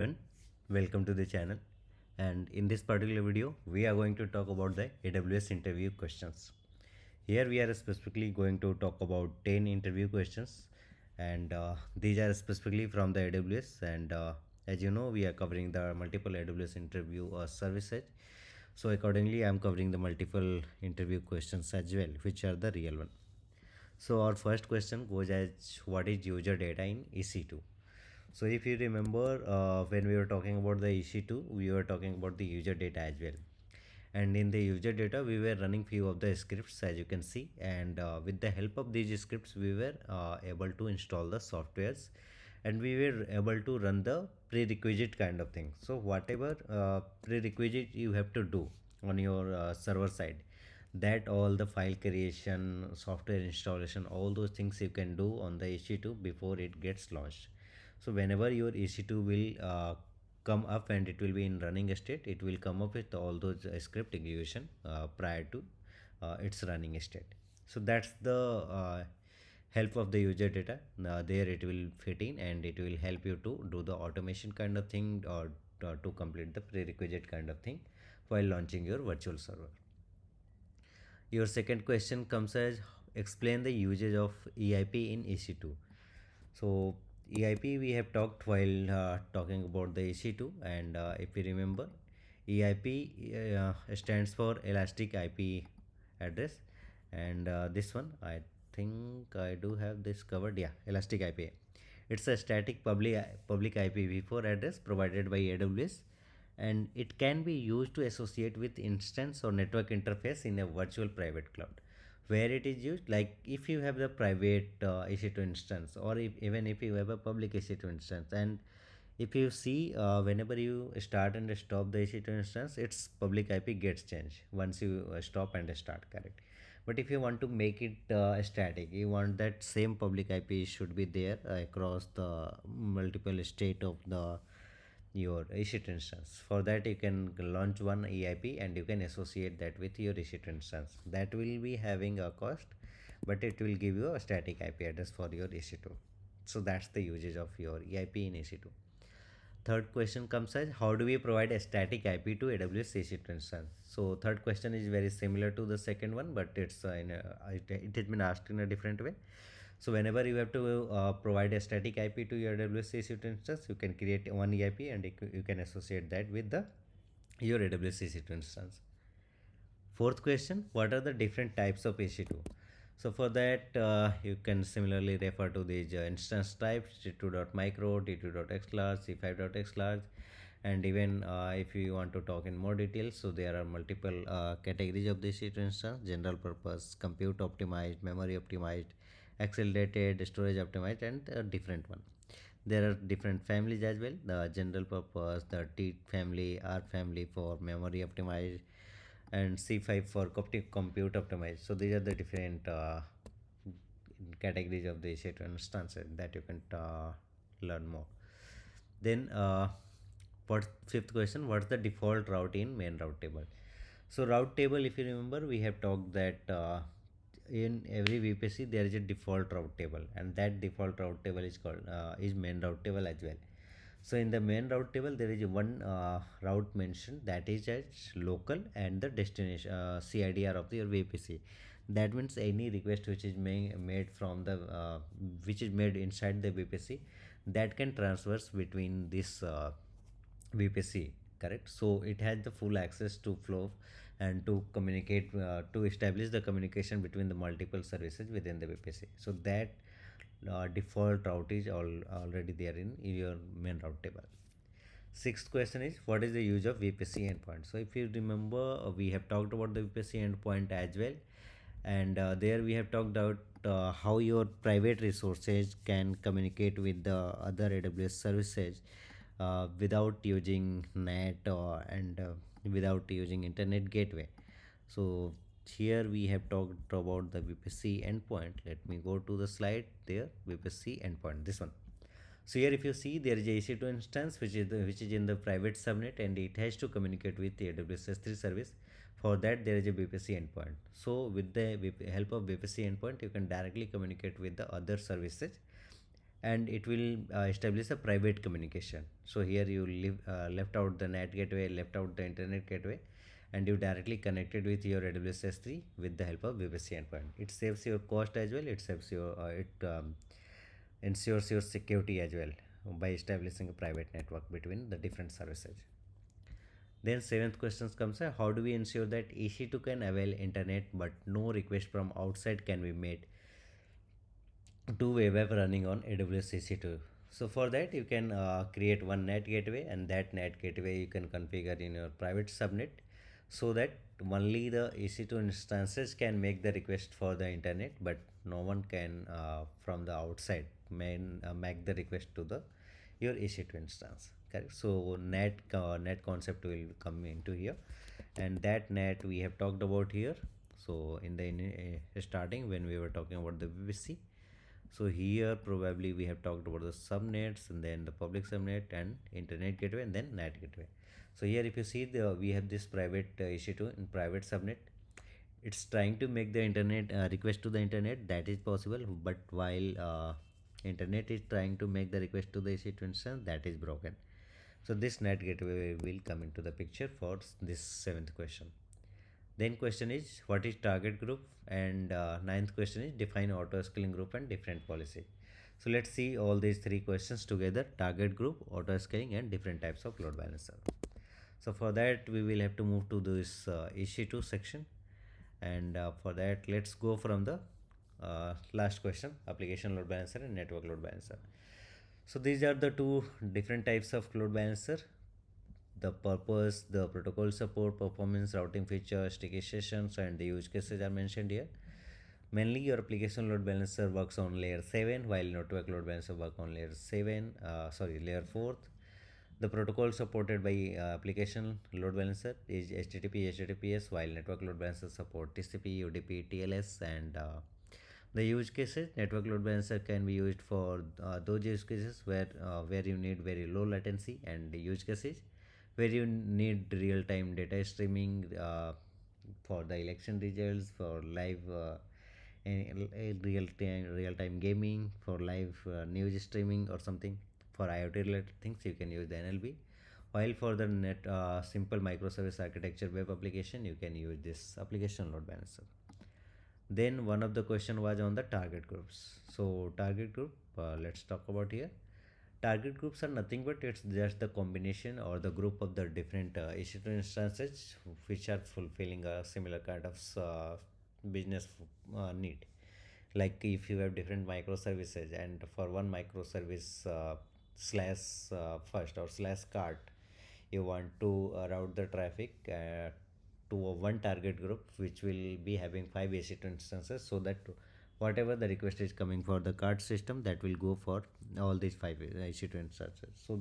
everyone, welcome to the channel. And in this particular video we are going to talk about the AWS interview questions. Here we are specifically going to talk about 10 interview questions, and these are specifically from the AWS. And as you know, we are covering the multiple AWS interview services. So accordingly, I am covering the multiple interview questions as well, which are the real one. So our first question goes as, what is user data in EC2? So if you remember, when we were talking about the EC2, we were talking about the user data as well. And in the user data, we were running few of the scripts, as you can see. And with the help of these scripts, we were able to install the softwares, and we were able to run the prerequisite kind of thing. So whatever prerequisite you have to do on your server side, that all the file creation, software installation, all those things you can do on the EC2 before it gets launched. So whenever your EC2 will come up and it will be in running state, it will come up with all those script execution prior to its running state. So that's the help of the user data. There it will fit in, and it will help you to do the automation kind of thing, or to complete the prerequisite kind of thing while launching your virtual server. Your second question comes as, explain the usage of EIP in EC2. So EIP we have talked while talking about the EC2, and if you remember, EIP stands for Elastic IP address, and this one I think I do have this covered. Yeah, Elastic IP. It's a static public IPv4 address provided by AWS, and it can be used to associate with instance or network interface in a virtual private cloud. Where it is used, like if you have the private EC2 instance, or even if you have a public EC2 instance, and if you see, whenever you start and stop the EC2 instance, its public IP gets changed once you stop and start, correct? But if you want to make it static, you want that same public IP should be there across the multiple state of the your EC2 instance. For that, you can launch one EIP and you can associate that with your EC2 instance. That will be having a cost, but it will give you a static IP address for your EC2. So that's the usage of your EIP in EC2. Third question comes as, how do we provide a static IP to AWS EC2 instance? So third question is very similar to the second one, but it has been asked in a different way. So whenever you have to provide a static IP to your AWS EC2 instance, you can create one EIP, and you can associate that with the your AWS EC2 instance. Fourth question, what are the different types of EC2? So for that, you can similarly refer to these instance types: t2.micro, t2.xlarge, c5.xlarge, and even if you want to talk in more details, so there are multiple categories of this EC2 instance: general purpose, compute optimized, memory optimized, accelerated, storage optimized, and a different one. There are different families as well: the general purpose, the T family, R family for memory optimized, and C5 for compute optimized. So these are the different categories of the EC2 instances that you can learn more. Then what fifth question, what's the default route in main route table? So route table, if you remember, we have talked that in every VPC there is a default route table, and that default route table is called is main route table as well. So in the main route table, there is one route mentioned, that is as local, and the destination CIDR of your VPC. That means any request which is made from the which is made inside the VPC, that can transverse between this VPC, correct? So it has the full access to flow and to communicate, to establish the communication between the multiple services within the VPC. So that default route is already there in your main route table. Sixth question is, what is the use of VPC endpoint? So if you remember, we have talked about the VPC endpoint as well, and there we have talked about how your private resources can communicate with the other AWS services without using NAT, and without using internet gateway. So here we have talked about the VPC endpoint. Let me go to the slide there, VPC endpoint, this one. So here if you see, there is a EC2 instance which is in the private subnet, and it has to communicate with the AWS S3 service. For that, there is a VPC endpoint. So with the help of VPC endpoint, you can directly communicate with the other services and it will establish a private communication. So here you left out the NAT gateway, left out the internet gateway, and you directly connected with your AWS S3 with the help of VPC endpoint. It saves your cost as well. It saves your it ensures your security as well by establishing a private network between the different services. Then seventh question comes, how do we ensure that EC2 can avail internet but no request from outside can be made to web app running on AWS EC2? So for that you can create one NAT gateway, and that NAT gateway you can configure in your private subnet, so that only the EC2 instances can make the request for the internet, but no one can from the outside make the request to the your EC2 instance. Correct. So NAT concept will come into here, and that NAT we have talked about here. So in the starting when we were talking about the VPC, so here probably we have talked about the subnets, and then the public subnet and internet gateway, and then NAT gateway. So here if you see, we have this private EC2 in private subnet. It's trying to make the internet request to the internet, that is possible, but while internet is trying to make the request to the EC2 instance, that is broken. So this NAT gateway will come into the picture for this seventh question. Then question is what is target group, and ninth question is define auto scaling group and different policy. So let's see all these three questions together: target group, auto scaling, and different types of load balancer. So for that we will have to move to this EC2 section, and for that let's go from the last question: application load balancer and network load balancer. So these are the two different types of load balancer. The purpose, the protocol support, performance, routing features, sticky sessions, and the use cases are mentioned here. Mainly your application load balancer works on layer 7, while network load balancer work on layer 4. The protocol supported by application load balancer is HTTP, HTTPS, while network load balancer support TCP, UDP, TLS, and the use cases. Network load balancer can be used for those use cases where you need very low latency, and the use cases where you need real-time data streaming for the election results, for live real-time gaming, for live news streaming or something. For IoT related things you can use the NLB, while for the simple microservice architecture web application you can use this application load balancer. Then one of the question was on the target groups. So target group, let's talk about here. Target groups are nothing but it's just the combination or the group of the different EC2 instances which are fulfilling a similar kind of business need. Like if you have different microservices, and for one microservice slash first or slash cart, you want to route the traffic to one target group which will be having 5 EC2 instances, so that whatever the request is coming for the card system, that will go for all these 5 EC2 instances. So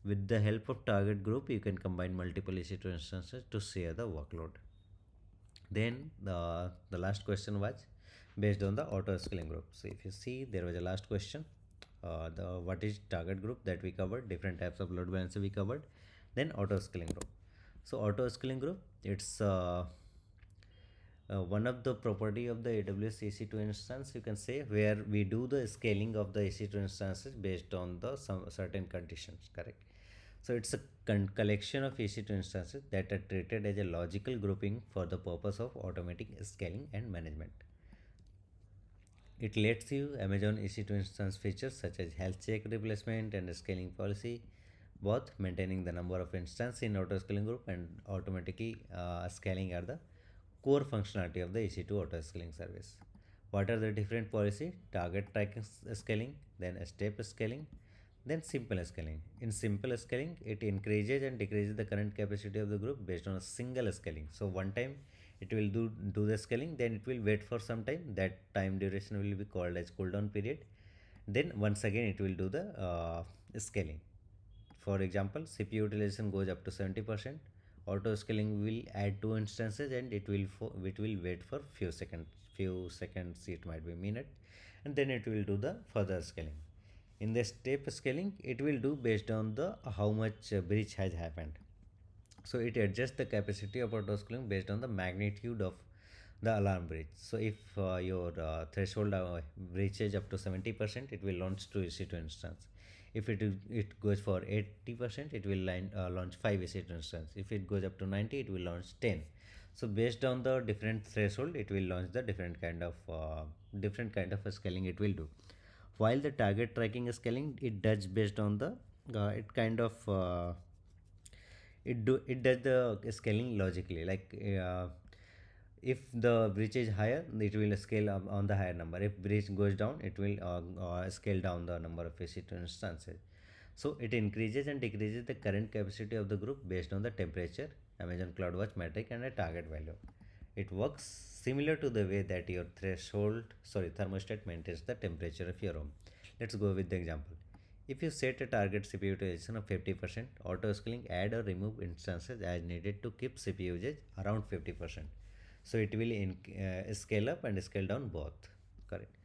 with the help of target group you can combine multiple EC2 instances to share the workload. Then the last question was based on the auto scaling group. So if you see, there was a last question, the what is target group, that we covered, different types of load balancer we covered, then auto scaling group. So auto scaling group, it's one of the property of the AWS EC2 instance, you can say, where we do the scaling of the EC2 instances based on the some certain conditions. Correct. So it's a collection of EC2 instances that are treated as a logical grouping for the purpose of automatic scaling and management. It lets you Amazon EC2 instance features such as health check replacement and scaling policy, both maintaining the number of instances in auto scaling group and automatically scaling are the core functionality of the EC2 auto scaling service. What are the different policy? Target tracking scaling, then step scaling, then simple scaling. In simple scaling, it increases and decreases the current capacity of the group based on a single scaling. So one time it will do the scaling, then it will wait for some time. That time duration will be called as cooldown period. Then once again it will do the scaling. For example, CPU utilization goes up to 70%. Auto scaling will add 2 instances, and it will wait for few seconds, it might be minute, and then it will do the further scaling. In the step scaling, it will do based on the how much breach has happened. So it adjusts the capacity of auto scaling based on the magnitude of the alarm breach. So if your threshold reaches up to 70%, it will launch 2 EC2 instance. If it goes for 80%, it will launch 5 EC2 instance. If it goes up to 90, it will launch 10. So based on the different threshold, it will launch the different kind of a scaling it will do. While the target tracking scaling, it does based on the it kind of it does the scaling logically, like if the breach is higher, it will scale up on the higher number. If breach goes down, it will scale down the number of EC2 instances. So it increases and decreases the current capacity of the group based on the temperature, Amazon CloudWatch metric, and a target value. It works similar to the way that your thermostat maintains the temperature of your room. Let's go with the example. If you set a target CPU utilization of 50%, auto scaling add or remove instances as needed to keep CPU usage around 50%. So it will scale up and scale down both. Correct.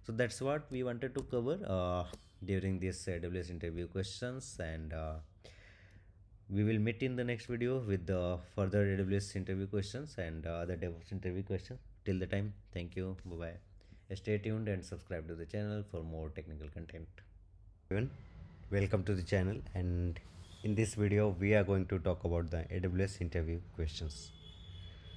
So that's what we wanted to cover during this AWS interview questions, and we will meet in the next video with the further AWS interview questions and other DevOps interview questions. Till the time, thank you. Bye bye. Stay tuned and subscribe to the channel for more technical content. Everyone, welcome to the channel, and in this video we are going to talk about the AWS interview questions.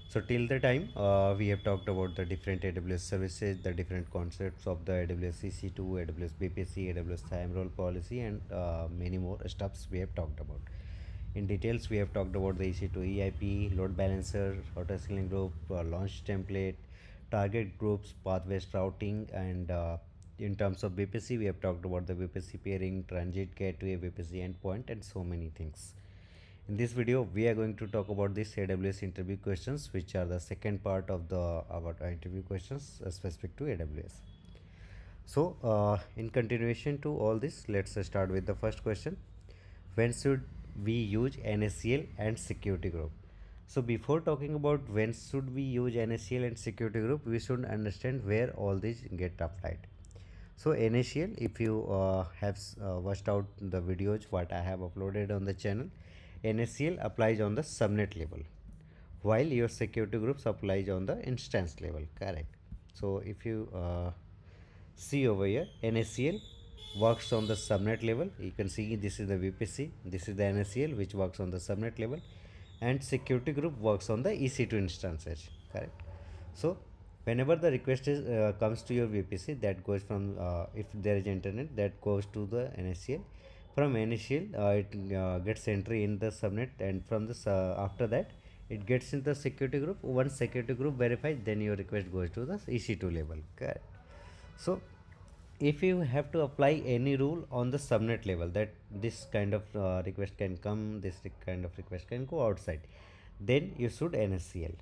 So till the time we have talked about the different AWS services, the different concepts of the AWS EC2, AWS BPC, AWS time role policy, and many more stuffs we have talked about. In details, we have talked about the EC2 EIP, load balancer, auto scaling group, launch template, target groups, path-based routing, and in terms of BPC, we have talked about the BPC pairing, transit gateway, BPC endpoint, and so many things. In this video, we are going to talk about this AWS interview questions, which are the second part of the about interview questions specific to AWS. So, in continuation to all this, let's start with the first question. When should we use NACL and security group? So before talking about when should we use NACL and security group, we should understand where all these get applied. So NACL, if you have watched out the videos what I have uploaded on the channel, NACL applies on the subnet level, while your security groups applies on the instance level. Correct. So if you see over here, NACL works on the subnet level. You can see this is the VPC, this is the NACL which works on the subnet level, and security group works on the EC2 instances. Correct. So whenever the request is comes to your VPC, that goes from if there is internet, that goes to the NACL. From NACL it gets entry in the subnet, and from this after that it gets in the security group. Once security group verifies, then your request goes to the EC2 level. Correct. So if you have to apply any rule on the subnet level, that this kind of request can come, this kind of request can go outside, then you should NACL.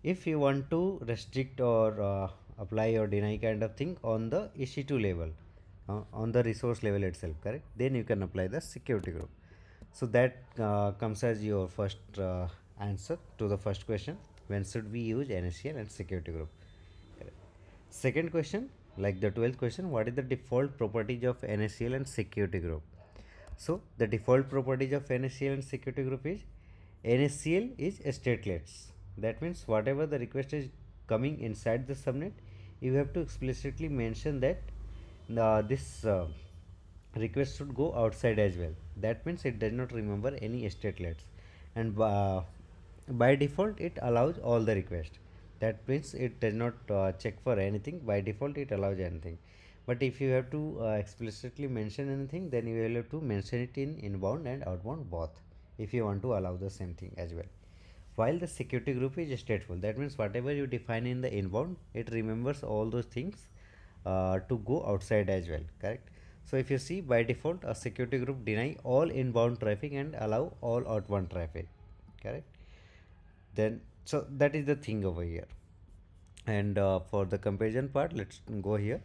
If you want to restrict or apply or deny kind of thing on the EC2 level, on the resource level itself, correct, then you can apply the security group. So that comes as your first answer to the first question, when should we use NACL and security group. Correct. Second question, like the 12th question, what is the default properties of NACL and security group? So the default properties of NACL and security group is NACL is stateless. That means whatever the request is coming inside the subnet, you have to explicitly mention that this request should go outside as well. That means it does not remember any statelets, and by default it allows all the requests. That means it does not check for anything. By default it allows anything, but if you have to explicitly mention anything, then you will have to mention it in inbound and outbound both, if you want to allow the same thing as well. While the security group is stateful, that means whatever you define in the inbound, it remembers all those things to go outside as well. Correct. So if you see, by default a security group deny all inbound traffic and allow all outbound traffic. Correct. Then so that is the thing over here. And for the comparison part, let's go here.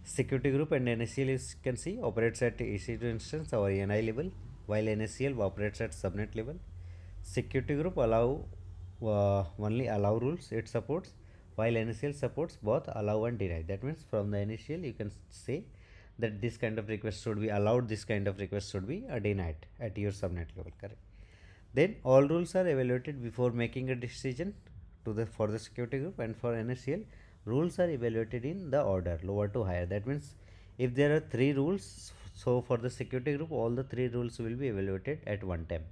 Security group and NACL is, can see, operates at EC2 instance or ENI level, while NACL operates at subnet level. Security group only allow rules it supports, while NACL supports both allow and deny. That means from the NACL you can say that this kind of request should be allowed, this kind of request should be denied at your subnet level. Correct. Then all rules are evaluated before making a decision to the for the security group, and for NACL rules are evaluated in the order lower to higher. That means if there are 3 rules, so for the security group all the 3 rules will be evaluated at one time,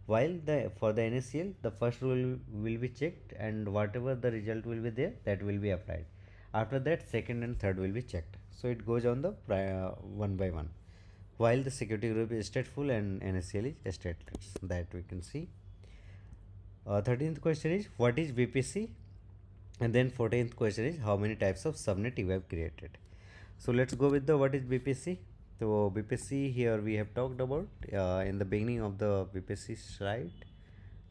while the for the NACL the first rule will be checked and whatever the result will be there, that will be applied. After that second and third will be checked, so it goes on the one by one, while the security group is stateful and NACL is stateless, that we can see. 13th question is what is VPC, and then 14th question is how many types of subnet you have created. So let's go with the what is VPC. So VPC here we have talked about in the beginning of the VPC slide.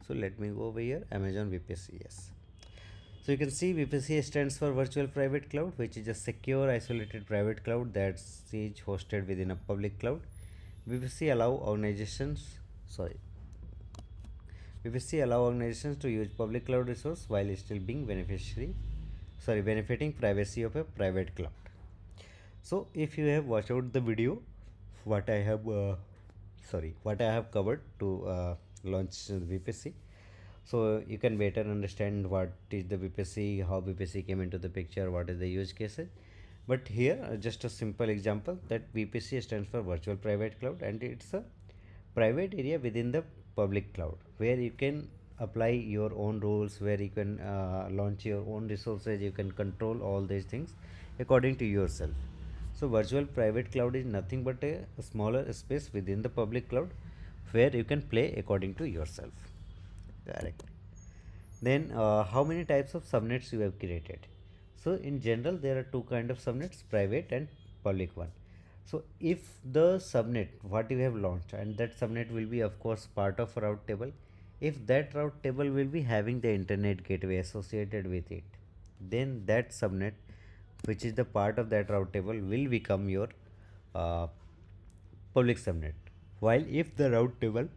So let me go over here, Amazon VPC, yes. So you can see VPC stands for Virtual Private Cloud, which is a secure isolated private cloud that is hosted within a public cloud. VPC allow organizations, VPC allow organizations to use public cloud resource while still being benefiting privacy of a private cloud. So if you have watched out the video, what I have covered to launch the VPC, so you can better understand what is the VPC, how VPC came into the picture, what is the use cases. But here just a simple example that VPC stands for Virtual Private Cloud, and it's a private area within the public cloud where you can apply your own rules, where you can launch your own resources, you can control all these things according to yourself. So virtual private cloud is nothing but a smaller space within the public cloud where you can play according to yourself. Correct. Then how many types of subnets you have created? So in general there are two kind of subnets, private and public one. So if the subnet what you have launched, and that subnet will be of course part of a route table, if that route table will be having the internet gateway associated with it, then that subnet which is the part of that route table will become your uh, public subnet, while if the route table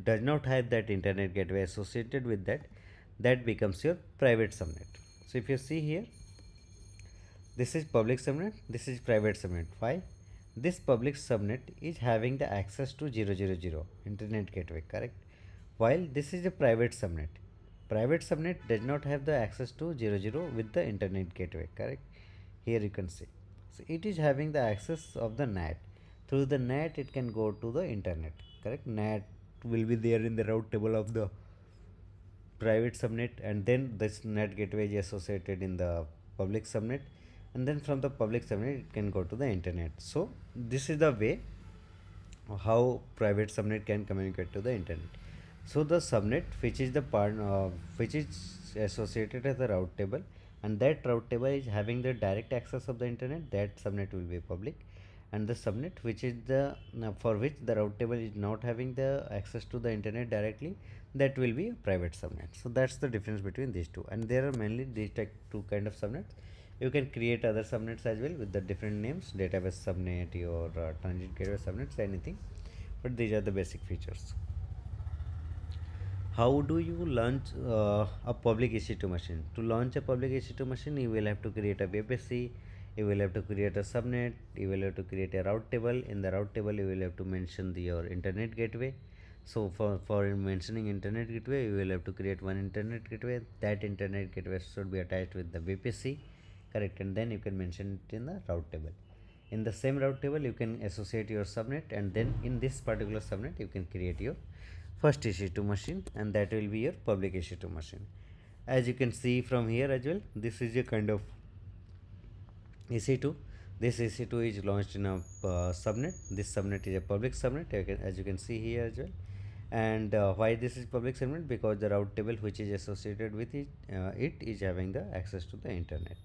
does not have that internet gateway associated with that, that becomes your private subnet. So if you see here, this is public subnet, this is private subnet. Why? This public subnet is having the access to 000 internet gateway, correct? While this is a private subnet. Private subnet does not have the access to 00 with the internet gateway, correct? Here you can see. So it is having the access of the NAT. Through the NAT it can go to the internet, correct? NAT will be there in the route table of the private subnet, and then this NAT gateway is associated in the public subnet, and then from the public subnet it can go to the internet. So this is the way how private subnet can communicate to the internet. So the subnet which is the part which is associated as the route table, and that route table is having the direct access of the internet, that subnet will be public. And the subnet which is the for which the route table is not having the access to the internet directly, that will be a private subnet. So that's the difference between these two, and there are mainly these two kind of subnets. You can create other subnets as well with the different names, database subnet or transit gateway subnets, anything, but these are the basic features. How do you launch a public EC2 machine? To launch a public EC2 machine, you will have to create a VPC, you will have to create a subnet, you will have to create a route table. In the route table, you will have to mention your internet gateway. So for mentioning internet gateway, you will have to create one internet gateway. That internet gateway should be attached with the VPC, correct? And then you can mention it in the route table. In the same route table, you can associate your subnet, and then in this particular subnet, you can create your first EC2 machine, and that will be your public EC2 machine. As you can see from here as well, this is a kind of EC2. This EC2 is launched in a subnet. This subnet is a public subnet, as you can see here as well. And why this is public subnet? Because the route table which is associated with it, it is having the access to the internet.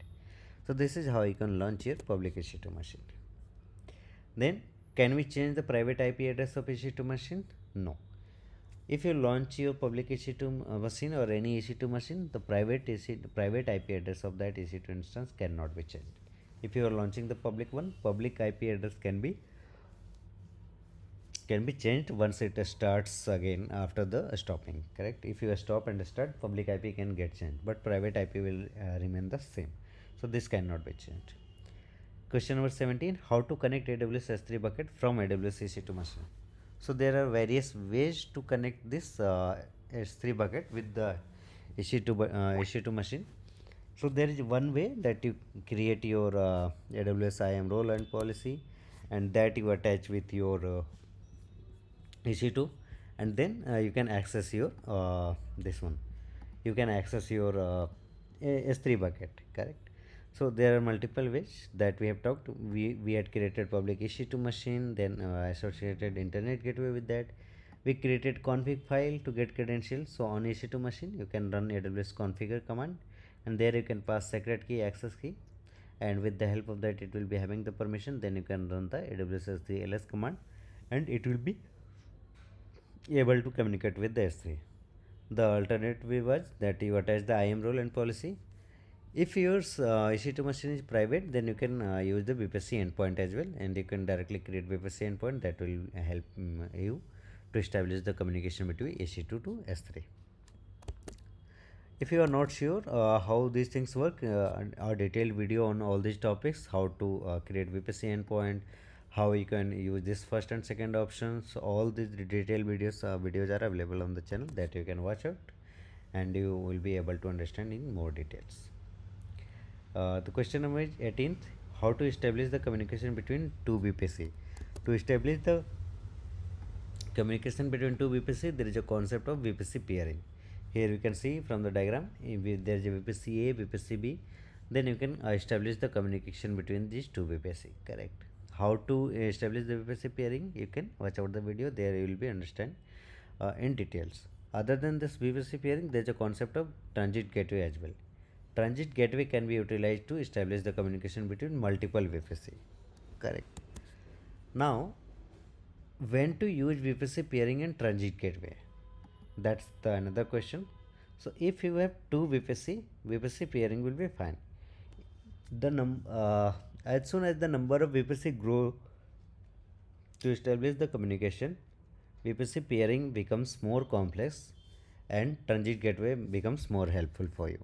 So this is how you can launch your public EC2 machine. Then can we change the private IP address of EC2 machine? No. If you launch your public EC2 machine or any EC2 machine, the private IP address of that EC2 instance cannot be changed. If you are launching the public one, public IP address can be changed once it starts again after the stopping, correct? If you stop and start, public IP can get changed, but private IP will remain the same. So this cannot be changed. Question number 17, how to connect AWS S3 bucket from AWS EC2 machine? So there are various ways to connect this S3 bucket with the EC2 machine. So there is one way that you create your AWS IAM role and policy, and that you attach with your EC2, and then you can access your this one. You can access your S3 bucket, correct? So there are multiple ways that we have talked. We had created public EC2 machine, then associated internet gateway with that. We created config file to get credentials. So on EC2 machine, you can run AWS configure command, and there you can pass secret key, access key, and with the help of that, it will be having the permission. Then you can run the AWS S3 ls command, and it will be able to communicate with the S3. The alternative was that you attach the IAM role and policy. If your EC2 machine is private, then you can use the VPC endpoint as well, and you can directly create VPC endpoint that will help you to establish the communication between EC2 to S3. If you are not sure how these things work, a detailed video on all these topics, how to create VPC endpoint, how you can use this first and second options, all these detailed videos are available on the channel that you can watch out, and you will be able to understand in more details. The question number is 18th. How to establish the communication between two VPC? To establish the communication between two VPC, there is a concept of VPC peering. Here you can see from the diagram, if there is a VPC A, VPC B, then you can establish the communication between these two VPC, correct? How to establish the VPC peering, you can watch out the video, there you will be understand in details. Other than this VPC peering, there is a concept of transit gateway as well. Transit gateway can be utilized to establish the communication between multiple VPC, correct? Now, when to use VPC peering and transit gateway? That's the another question. So if you have two VPC peering will be fine. As soon as the number of VPC grow to establish the communication, VPC peering becomes more complex, and transit gateway becomes more helpful for you,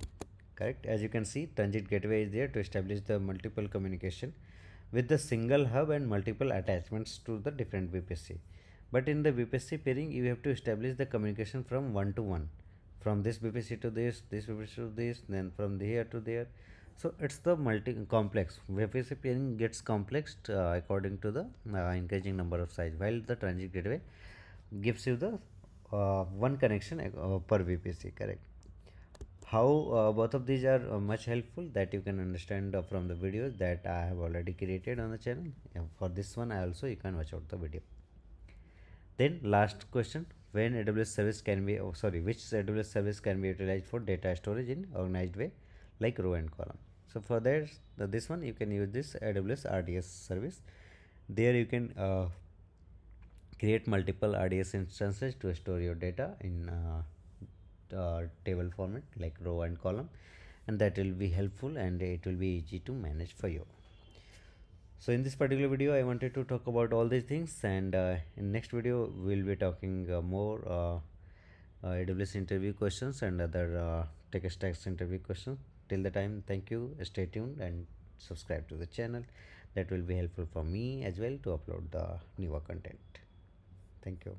correct? As you can see, transit gateway is there to establish the multiple communication with the single hub and multiple attachments to the different VPC. But in the VPC peering, you have to establish the communication from one to one, from this VPC to this VPC to this, then from here to there. So it's the complex. VPC peering gets complex according to the increasing number of size, while the transit gateway gives you the one connection per VPC, correct? How both of these are much helpful, that you can understand from the videos that I have already created on the channel. For this one I also, you can watch out the video. Then last question, when AWS service can be, which AWS service can be utilized for data storage in organized way like row and column? So for that, this one you can use this AWS RDS service. There you can create multiple RDS instances to store your data in table format like row and column, and that will be helpful and it will be easy to manage for you. So in this particular video, I wanted to talk about all these things, and in next video we'll be talking more AWS interview questions and other tech stacks interview questions. Till the time, thank you, stay tuned and subscribe to the channel. That will be helpful for me as well to upload the newer content. Thank you.